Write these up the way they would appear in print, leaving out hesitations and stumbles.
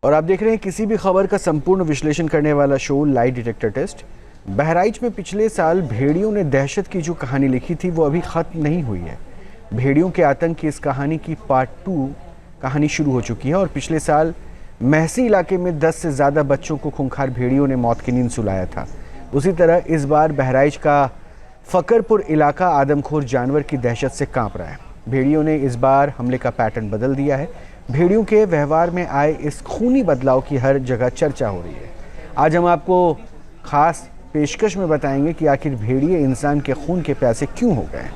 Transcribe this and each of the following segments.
और आप देख रहे हैं किसी भी खबर का संपूर्ण विश्लेषण करने वाला show lie detector test. Bahraich में पिछले साल भेड़ियों ने दहशत की जो कहानी लिखी थी वो अभी खत्म नहीं हुई है। भेड़ियों के आतंक की इस कहानी की पार्ट 2 कहानी शुरू हो चुकी है और पिछले साल महसी इलाके में 10 से ज़्यादा बच्चों को खूंखार भेड़ियों ने मौत की नींद सुलाया था। उसी तरह इस बार बहराइच का फकरपुर इलाका आदमखोर जानवर की दहशत से कांप रहा है। भेड़ियों ने इस बार हमले का पैटर्न बदल दिया है। भेड़ियों के व्यवहार में आए इस खूनी बदलाव की हर जगह चर्चा हो रही है। आज हम आपको खास पेशकश में बताएंगे कि आखिर भेड़िए इंसान के खून के प्यासे क्यों हो गए।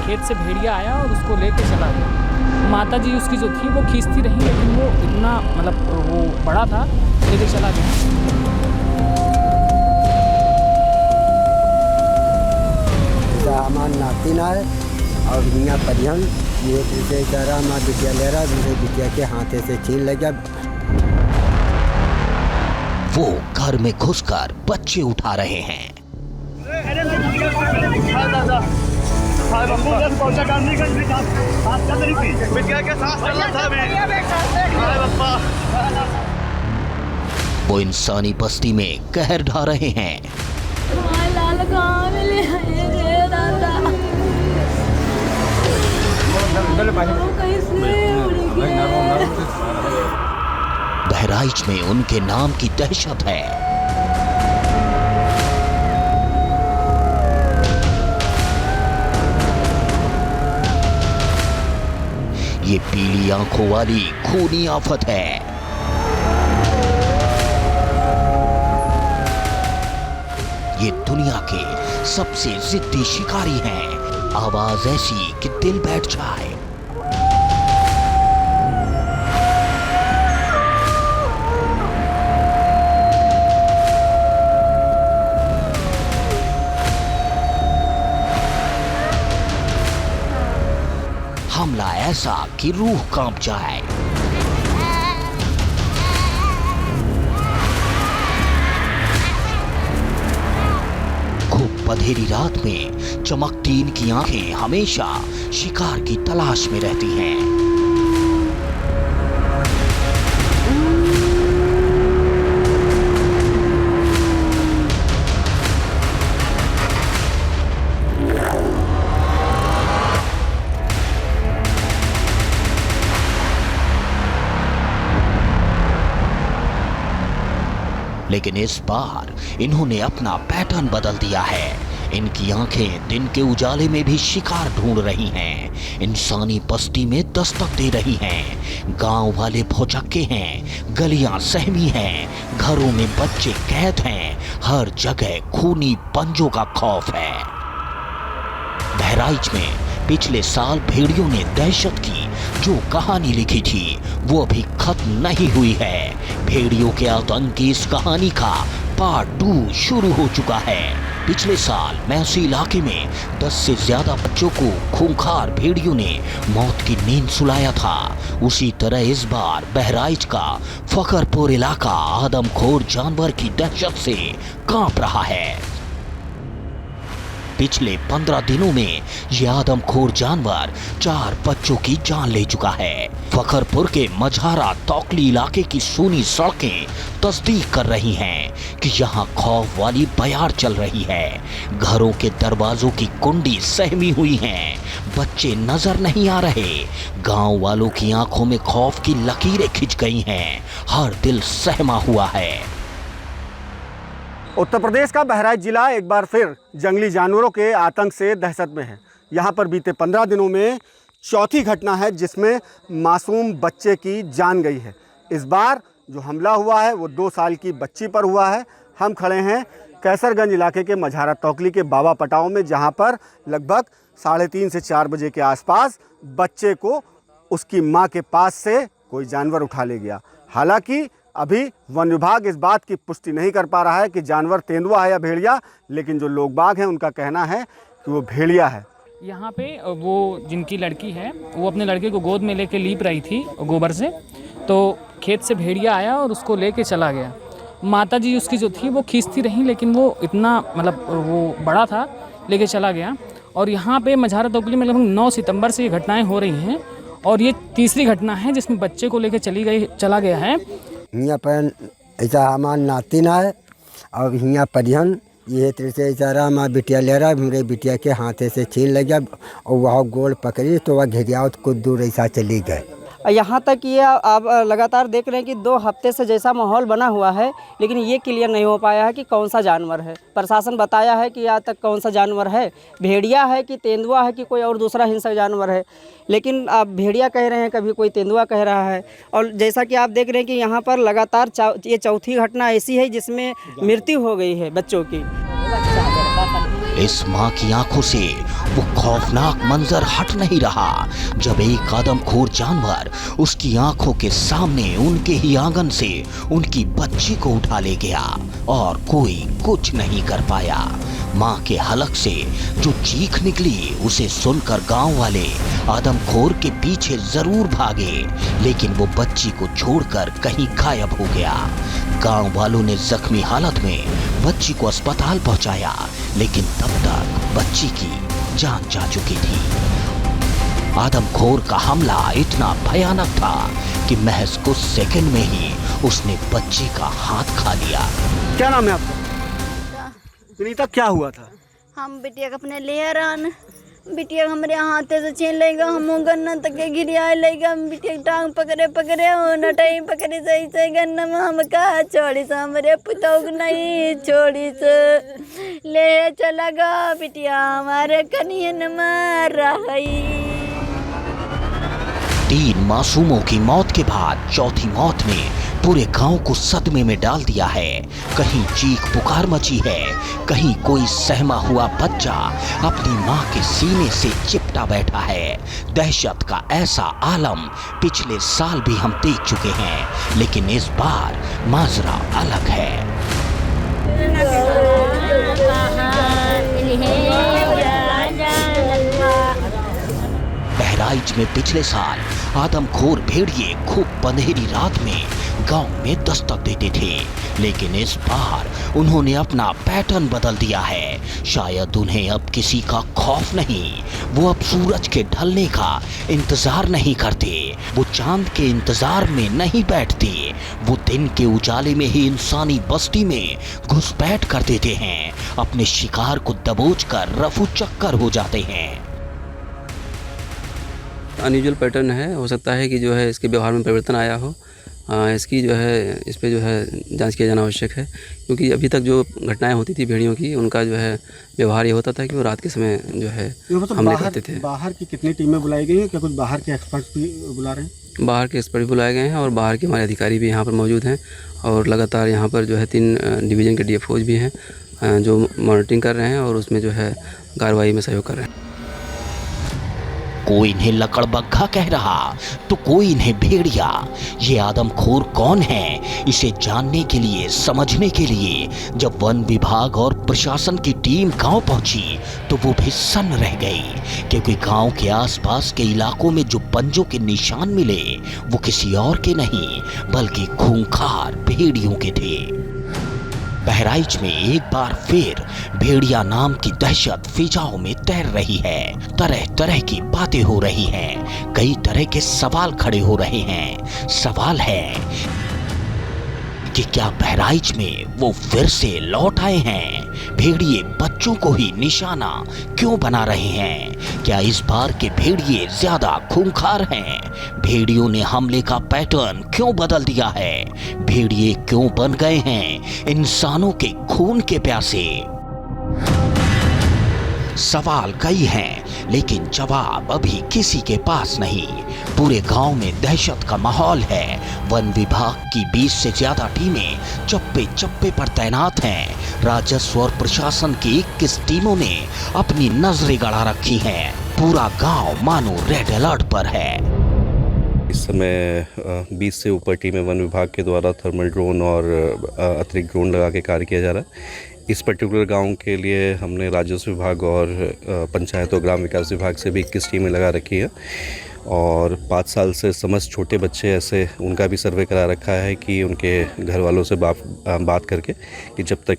खेत से भेड़िया आया और उसको लेके चला गया। माता जी उसकी जो थी वो खींचती रही, लेकिन वो इतना वो बड़ा था, लेके चला गया। हमारा नातिन है और मियाँ परिहन ये दूसरे चारा माँ बिटिया ले रहा, दूसरे बिटिया के हाथे से छीन ले गया। वो घर में घुसकर बच्चे उठा रहे हैं। वो इंसानी बस्ती में कहर ढा रहे हैं। बहराइच में उनके नाम की दहशत है। ये पीली आंखों वाली खूनी आफत है। ये दुनिया के सबसे जिद्दी शिकारी हैं। आवाज ऐसी कि दिल बैठ जाए। हमला ऐसा कि रूह कांप जाए। खूब अंधेरी रात में चमकती इनकी आंखें हमेशा शिकार की तलाश में रहती हैं। लेकिन इस बार इन्होंने अपना पैटर्न बदल दिया है। इनकी आंखें दिन के उजाले में भी शिकार ढूंढ रही हैं, इंसानी बस्ती में दस्तक दे रही हैं। गांव वाले भौचक्के हैं, गलियां सहमी हैं, घरों में बच्चे कैद हैं, हर जगह खूनी पंजों का खौफ है। बहराइच में पिछले साल भेड़ियों ने दहशत की जो कहानी लिखी थी वो अभी खत्म नहीं हुई है। भेड़ियों के आतंक की इस कहानी का पार्ट 2 शुरू हो चुका है। पिछले साल महसी इलाके में 10 से ज्यादा बच्चों को खूंखार भेड़ियों ने मौत की नींद सुलाया था। उसी तरह इस बार बहराइच का फकरपुर इलाका आदमखोर जानवर की दहशत से कांप रहा है। पिछले 15 दिनों में यह आदमखोर जानवर 4 बच्चों की जान ले चुका है। फकरपुर के मझारा तौकली इलाके की सूनी सड़कें तस्दीक कर रही हैं कि यहाँ खौफ वाली बयार चल रही है। घरों के दरवाजों की कुंडी सहमी हुई हैं, बच्चे नजर नहीं आ रहे। गांव वालों की आंखों में खौफ की लकीरें खिंच गई हैं, हर दिल सहमा हुआ है। उत्तर प्रदेश का बहराइच जिला एक बार फिर जंगली जानवरों के आतंक से दहशत में है। यहाँ पर बीते 15 दिनों में चौथी घटना है जिसमें मासूम बच्चे की जान गई है। इस बार जो हमला हुआ है वो 2 साल की बच्ची पर हुआ है। हम खड़े हैं कैसरगंज इलाके के मझारा तौकली के बाबा पटाव में, जहाँ पर लगभग 3:30 से 4 बजे के आसपास बच्चे को उसकी माँ के पास से कोई जानवर उठा ले गया। हालांकि अभी वन विभाग इस बात की पुष्टि नहीं कर पा रहा है कि जानवर तेंदुआ है या भेड़िया, लेकिन जो लोग बाग हैं उनका कहना है कि वो भेड़िया है। यहाँ पे वो जिनकी लड़की है वो अपने लड़के को गोद में लेके लीप रही थी गोबर से, तो खेत से भेड़िया आया और उसको लेके चला गया। माता जी उसकी जो थी वो खींचती रहीं, लेकिन वो इतना मतलब वो बड़ा था, लेके चला गया। और यहाँ पे मझारा तोकली में लगभग 9 सितंबर से ये घटनाएं हो रही हैं और ये तीसरी घटना है जिसमें बच्चे को लेके चला गया है। यहाँ पर ऐसा हमारा नातिन है और यहाँ परिहन ये तरह सारा हमारा बिटिया ले रहा, मेरे बिटिया के हाथे से छीन लग गया और वह गोल पकड़ी तो वह घेरिया कुछ दूर ऐसा चली गए। यहाँ तक ये आप लगातार देख रहे हैं कि 2 हफ्ते से जैसा माहौल बना हुआ है, लेकिन ये क्लियर नहीं हो पाया है कि कौन सा जानवर है। प्रशासन बताया है कि आज तक कौन सा जानवर है, भेड़िया है कि तेंदुआ है कि कोई और दूसरा हिंसक जानवर है, लेकिन आप भेड़िया कह रहे हैं, कभी कोई तेंदुआ कह रहा है। और जैसा कि आप देख रहे हैं कि यहाँ पर लगातार ये चौथी घटना ऐसी है जिसमें मृत्यु हो गई है बच्चों की। इस माँ की आंखों से वो खौफनाक मंजर हट नहीं रहा जब एक आदमखोर जानवर उसकी आंखों के सामने उनके ही आंगन से उनकी बच्ची को उठा ले गया और कोई कुछ नहीं कर पाया। माँ के हलक से जो चीख निकली उसे सुनकर गांव वाले आदमखोर के पीछे जरूर भागे, लेकिन वो बच्ची को छोड़कर कहीं गायब हो गया। गांव वालों ने जख्मी हालत में बच्ची को अस्पताल पहुंचाया, लेकिन तब तक बच्ची की जान जा चुकी थी। आदमखोर का हमला इतना भयानक था कि महज कुछ सेकंड में ही उसने बच्ची का हाथ खा लिया। क्या नाम है आपका? सुनीता, क्या हुआ था? हम बिटिया के अपने ले रहन, बिटिया हमारे हाथे से छीन लेगा, हम गन्ना तक के गिरिया लेगा, बिटिया टांग पकड़े हो नटाई पकड़े सही गन्ना में हम कहा छोड़ी से हमारे पुतौग नहीं छोड़ी से ले चला गा बिटिया हमारे कनियन मार रही। 3 मासूमों की मौत के बाद चौथी मौत ने पूरे गांव को सदमे में डाल दिया है। कहीं चीख पुकार मची है, कहीं कोई सहमा हुआ बच्चा अपनी मां के सीने से चिपटा बैठा है। दहशत का ऐसा आलम पिछले साल भी हम देख चुके हैं, लेकिन इस बार माजरा अलग है। बहराइच में पिछले साल आदमखोर भेड़िए खूब अंधेरी रात में गांव में दस्तक देते थे, लेकिन इस बार उन्होंने अपना पैटर्न बदल दिया है। शायद उन्हें अब किसी का खौफ नहीं, वो अब सूरज के ढलने का इंतजार नहीं करते, वो चांद के इंतजार में नहीं बैठते, वो दिन के उजाले में ही इंसानी बस्ती में घुसपैठ कर देते हैं, अपने शिकार को दबोच कर रफू चक्कर हो जाते हैं। अनयूजुअल पैटर्न है, हो सकता है कि जो है इसके व्यवहार में परिवर्तन आया हो। इसकी जो है इस पे जो है जांच किया जाना आवश्यक है, क्योंकि अभी तक जो घटनाएं होती थी भेड़ियों की, उनका जो है व्यवहार ये होता था कि वो रात के समय जो है हमले करते थे। बाहर की कितनी टीमें बुलाई गई हैं? क्या कुछ बाहर के एक्सपर्ट भी बुला रहे हैं? बाहर के एक्सपर्ट बुलाए गए हैं और बाहर के हमारे अधिकारी भी यहाँ पर मौजूद हैं और लगातार यहाँ पर जो है 3 डिवीज़न के DFOs भी हैं जो मॉनिटरिंग कर रहे हैं और उसमें जो है कार्रवाई में सहयोग कर रहे हैं। कोई इन्हें लकड़बग्घा कह रहा तो कोई इन्हें भेड़िया। ये आदमखोर कौन है, इसे जानने के लिए, समझने के लिए जब वन विभाग और प्रशासन की टीम गांव पहुंची तो वो भी सन्न रह गई, क्योंकि गांव के आसपास के इलाकों में जो पंजों के निशान मिले वो किसी और के नहीं बल्कि खूंखार भेड़ियों के थे। बहराइच में एक बार फिर भेड़िया नाम की दहशत फिजाओं में तैर रही है। तरह तरह की बातें हो रही हैं, कई तरह के सवाल खड़े हो रहे हैं। सवाल है कि क्या बहराइच में वो फिर से लौट आए हैं? भेड़िए बच्चों को ही निशाना क्यों बना रहे हैं? क्या इस बार के भेड़िए ज्यादा खूंखार हैं? भेड़ियों ने हमले का पैटर्न क्यों बदल दिया है? भेड़िए क्यों बन गए हैं इंसानों के खून के प्यासे? सवाल कई हैं, लेकिन जवाब अभी किसी के पास नहीं। पूरे गांव में दहशत का माहौल है। वन विभाग की 20 से ज्यादा टीमें चप्पे चप्पे पर तैनात हैं। राजस्व और प्रशासन की 21 टीमों ने अपनी नजरें गड़ा रखी हैं। पूरा गांव मानो रेड अलर्ट पर है। इस समय 20 से ऊपर टीमें वन विभाग के द्वारा थर्मल ड्रोन और अतिरिक्त ड्रोन लगा के कार्य किया जा रहा है। इस पर्टिकुलर गांव के लिए हमने राजस्व विभाग और पंचायत और ग्राम विकास विभाग से भी 21 टीमें लगा रखी है और 5 साल से समस्त छोटे बच्चे ऐसे उनका भी सर्वे करा रखा है कि उनके घर वालों से बात करके कि जब तक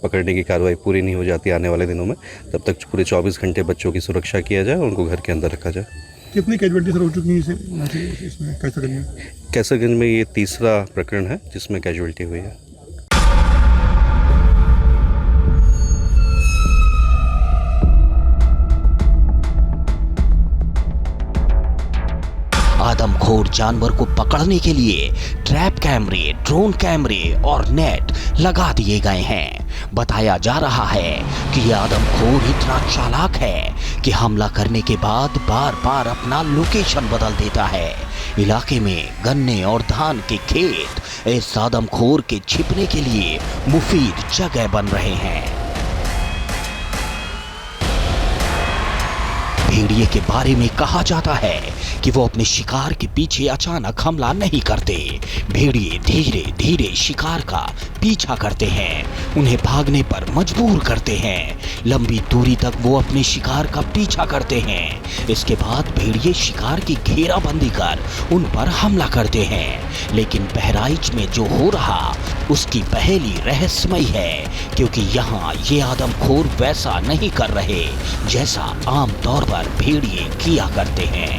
पकड़ने की कार्रवाई पूरी नहीं हो जाती आने वाले दिनों में, तब तक पूरे 24 घंटे बच्चों की सुरक्षा किया जाए और उनको घर के अंदर रखा जाए। कितनी कैजुअलिटी सर हो चुकी है इसमें कैसरगंज में? कैसरगंज में ये तीसरा प्रकरण है जिसमें कैजुअलिटी हुई है। आदमखोर जानवर को पकड़ने के लिए ट्रैप कैमरे, ड्रोन कैमरे और नेट लगा दिए गए हैं। बताया जा रहा है कि यह आदमखोर इतना चालाक है कि हमला करने के बाद बार बार अपना लोकेशन बदल देता है। इलाके में गन्ने और धान के खेत इस आदमखोर के छिपने के लिए मुफीद जगह बन रहे हैं। भेड़िए के बारे में कहा जाता है कि वो अपने शिकार के पीछे अचानक हमला नहीं करते। भेड़िए धीरे धीरे शिकार का पीछा करते हैं, उन्हें भागने पर मजबूर करते हैं। लंबी दूरी तक वो अपने शिकार का पीछा करते हैं। इसके बाद भेड़िए शिकार की घेराबंदी कर उन पर हमला करते हैं। लेकिन बहराइच में जो हो रहा उसकी पहेली रहस्यमयी है, क्योंकि यहाँ ये आदमखोर वैसा नहीं कर रहे जैसा आम तौर पर भेड़िए किया करते हैं।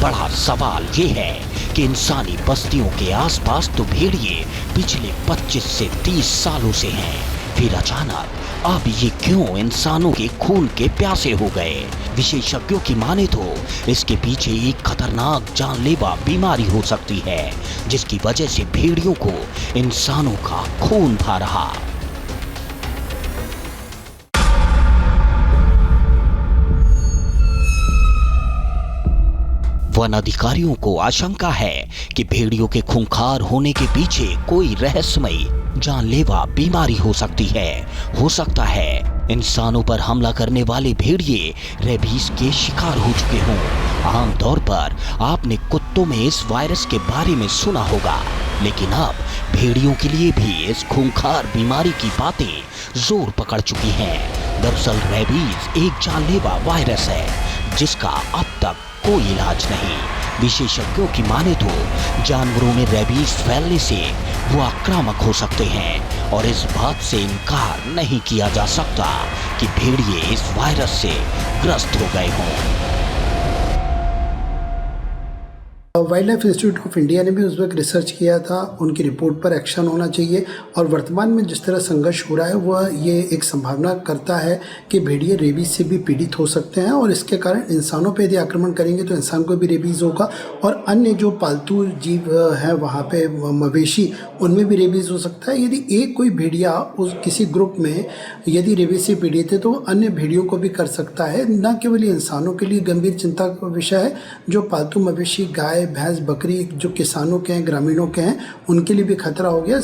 बड़ा सवाल ये है कि इंसानी बस्तियों के आसपास तो भेड़िए पिछले 25 से 30 सालों से हैं, फिर अचानक अब ये क्यों इंसानों के खून के प्यासे हो गए? विशेषज्ञों की माने तो इसके पीछे एक खतरनाक जानलेवा बीमारी हो सकती है, जिसकी वजह से भेड़ियों को इंसानों का खून भा रहा। वन अधिकारियों को आशंका है कि भेड़ियों के खूंखार होने के पीछे कोई रहस्यमयी जानलेवा बीमारी हो सकती है। हो सकता है इंसानों पर हमला करने वाले भेड़िए रेबीज के शिकार हो चुके हों। आमतौर पर आपने कुत्तों में इस वायरस के बारे में सुना होगा, लेकिन अब भेड़ियों के लिए भी इस खूंखार बीमारी की बातें जोर पकड़ चुकी हैं। दरअसल रेबीज एक जानलेवा वायरस है जिसका अब तक कोई इलाज नहीं। विशेषज्ञों की माने तो जानवरों में रेबीज फैलने से वो आक्रामक हो सकते हैं और इस बात से इनकार नहीं किया जा सकता कि भेड़िए इस वायरस से ग्रस्त हो गए हों। Wild life institute of India ने भी उस वक्त रिसर्च किया था, उनकी रिपोर्ट पर एक्शन होना चाहिए। और वर्तमान में जिस तरह संघर्ष हो रहा है वह ये एक संभावना करता है कि भेड़िए रेबीज से भी पीड़ित हो सकते हैं और इसके कारण इंसानों पे यदि आक्रमण करेंगे तो इंसान को भी रेबीज होगा और अन्य जो पालतू जीव हैं वहाँ पे मवेशी, उनमें भी रेबीज हो सकता है। यदि एक कोई भेड़िया उस किसी ग्रुप में यदि रेबीज से पीड़ित है तो वो अन्य भेड़ियों को भी कर सकता है। न केवल इंसानों के लिए गंभीर चिंता का विषय है, जो पालतू मवेशी गाय भैंस बकरी जो किसानों के हैं, ग्रामीणों के हैं, उनके लिए भी खतरा हो गया।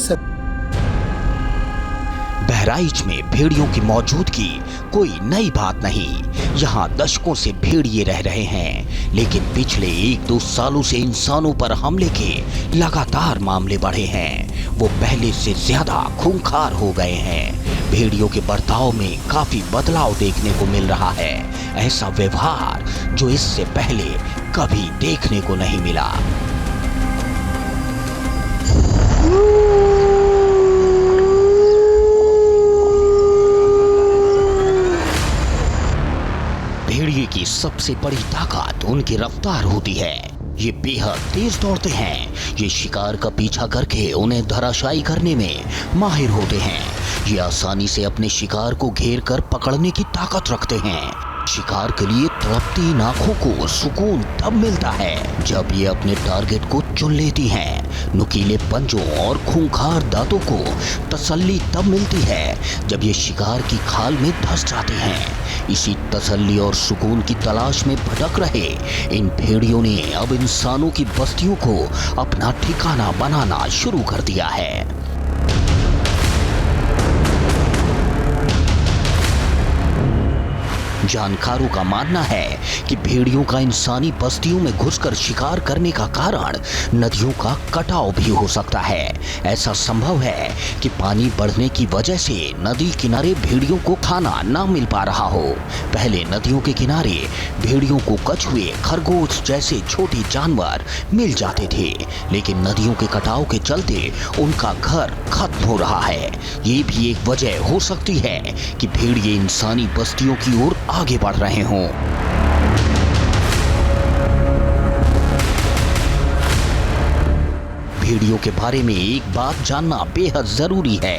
बहराइच में भेड़ियों की मौजूदगी कोई नई बात नहीं। यहाँ दशकों से भेड़िए रह रहे हैं, लेकिन पिछले 1-2 सालों से इंसानों पर हमले के लगातार मामले बढ़े हैं। वो पहले से ज्यादा खूंखार हो गए हैं। भेड़ियों के बर्ताव में काफी बदलाव देखने को मिल रहा है, ऐसा व्यवहार जो इससे पहले कभी देखने को नहीं मिला। भेड़िए की सबसे बड़ी ताकत उनकी रफ्तार होती है। ये बेहद तेज दौड़ते हैं। ये शिकार का पीछा करके उन्हें धराशायी करने में माहिर होते हैं। ये आसानी से अपने शिकार को घेर कर पकड़ने की ताकत रखते हैं। शिकार के लिए तड़पती आंखों को सुकून तब मिलता है जब ये अपने टारगेट को चुन लेती हैं। नुकीले पंजों और खूंखार दांतों को तसल्ली तब मिलती है जब ये शिकार की खाल में धंस जाते हैं। इसी तसल्ली और सुकून की तलाश में भटक रहे इन भेड़ियों ने अब इंसानों की बस्तियों को अपना ठिकाना बनाना शुरू कर दिया है। जानकारों का मानना है कि भेड़ियों का इंसानी बस्तियों में घुसकर शिकार करने का कारण नदियों का कटाव भी हो सकता है। ऐसा संभव है कि पानी बढ़ने की वजह से नदी किनारे भेड़ियों को खाना ना मिल पा रहा हो। पहले नदियों के किनारे भेड़ियों को कछुए, खरगोश जैसे छोटे जानवर मिल जाते थे, लेकिन नदियों के कटाव के चलते उनका घर खत्म हो रहा है। ये भी एक वजह हो सकती है कि भेड़िए इंसानी बस्तियों की ओर आगे बढ़ रहे हों। भेड़ियों के बारे में एक बात जानना बेहद जरूरी है।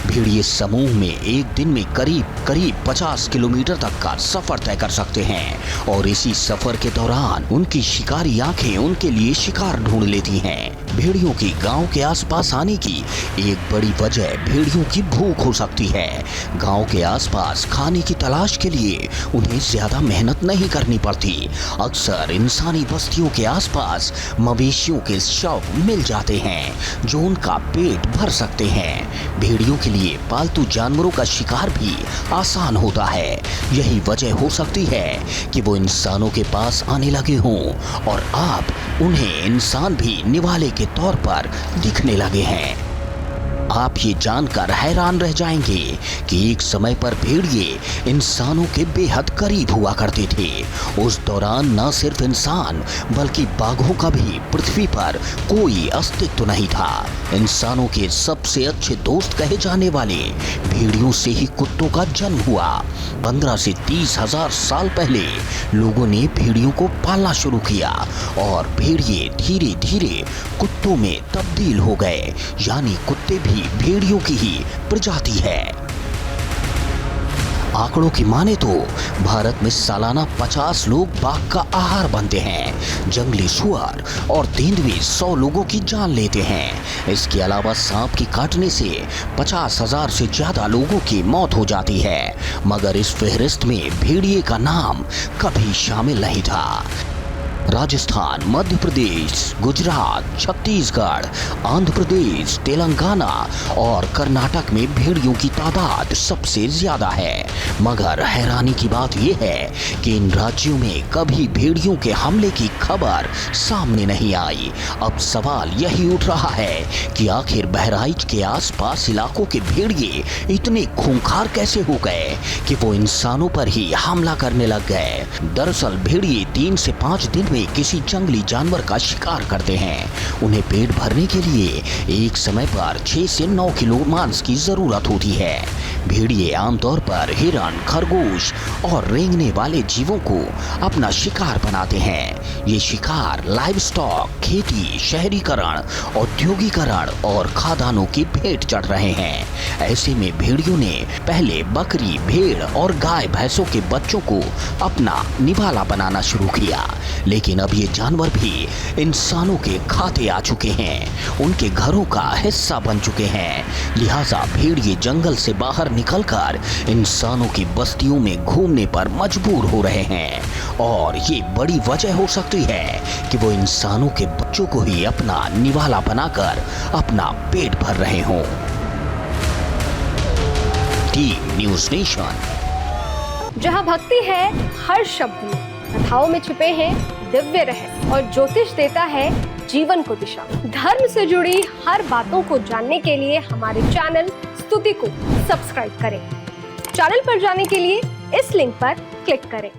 भेड़िए समूह में एक दिन में करीब 50 किलोमीटर तक का सफर तय कर सकते हैं और इसी सफर के दौरान उनकी शिकारी आंखें उनके लिए शिकार ढूंढ लेती हैं। भेड़ियों की गांव के आसपास आने की एक बड़ी वजह भेड़ियों की भूख हो सकती है। गांव के आसपास खाने की तलाश के लिए उन्हें ज्यादा मेहनत नहीं करनी पड़ती। अक्सर इंसानी बस्तियों के आसपास मवेशियों के शव मिल जाते हैं जो उनका पेट भर सकते हैं। भेड़ियों के लिए पालतू जानवरों का शिकार भी आसान होता है। यही वजह हो सकती है कि वो इंसानों के पास आने लगे हों और अब उन्हें इंसान भी निवाले के तौर पर दिखने लगे हैं। आप ये जानकर हैरान रह जाएंगे कि एक समय पर भेड़िए इंसानों के बेहद करीब हुआ करते थे। उस दौरान न सिर्फ इंसान बल्कि बाघों का भी पृथ्वी पर कोई अस्तित्व नहीं था। इंसानों के सबसे अच्छे दोस्त कहे जाने वाले भेड़ियों से ही कुत्तों का जन्म हुआ। 15 से 30 हजार साल पहले लोगों ने भेड़ियों को पालना शुरू किया और भेड़िए धीरे धीरे कुत्तों में तब्दील हो गए, यानी कुत्ते भी भेड़ियों की ही प्रजाति है। आंकड़ों की माने तो भारत में सालाना 50 लोग बाघ का आहार बनते हैं। जंगली सुअर और तेंदुए 100 लोगों की जान लेते हैं। इसके अलावा सांप के काटने से 50,000 से ज्यादा लोगों की मौत हो जाती है, मगर इस फहरिस्त में भेड़िए का नाम कभी शामिल नहीं था। राजस्थान, मध्य प्रदेश, गुजरात, छत्तीसगढ़, आंध्र प्रदेश, तेलंगाना और कर्नाटक में भेड़ियों की तादाद सबसे ज्यादा है। मगर हैरानी की बात यह है कि इन राज्यों में कभी भेड़ियों के हमले की खबर सामने नहीं आई। अब सवाल यही उठ रहा है कि आखिर बहराइच के आसपास इलाकों के भेड़िए इतने खूंखार कैसे हो गए कि वो इंसानों पर ही हमला करने लग गए। दरअसल भेड़िए 3 से 5 दिन में किसी जंगली जानवर का शिकार करते हैं। उन्हें पेट भरने के लिए एक समय पर 6 से 9 किलो मांस की जरूरत होती है। भेड़िए आमतौर पर हिरण, खरगोश और रेंगने वाले जीवों को अपना शिकार बनाते हैं। ये शिकार लाइव स्टॉक, खेती, शहरीकरण, औद्योगिकरण और खादानों की भेंट चढ़ रहे हैं। ऐसे में भेड़ियों ने पहले बकरी, भेड़ और गाय भैंसों के बच्चों को अपना निवाला बनाना शुरू किया, लेकिन अब ये जानवर भी इंसानों के खाते आ चुके हैं, उनके घरों का हिस्सा बन चुके हैं। लिहाजा भेड़िए जंगल से बाहर निकलकर इंसानों की बस्तियों में घूमने पर मजबूर हो रहे हैं और ये बड़ी वजह हो सकती है कि वो इंसानों के बच्चों को ही अपना निवाला बनाकर अपना पेट भर रहे हों। Team news nation. जहां भक्ति है हर शब्द में, कथाओं में छुपे हैं दिव्य रहस्य और ज्योतिष देता है जीवन को दिशा। धर्म से जुड़ी हर बातों को जानने के लिए हमारे चैनल स्तुति को सब्सक्राइब करें। चैनल पर जाने के लिए इस लिंक पर क्लिक करें।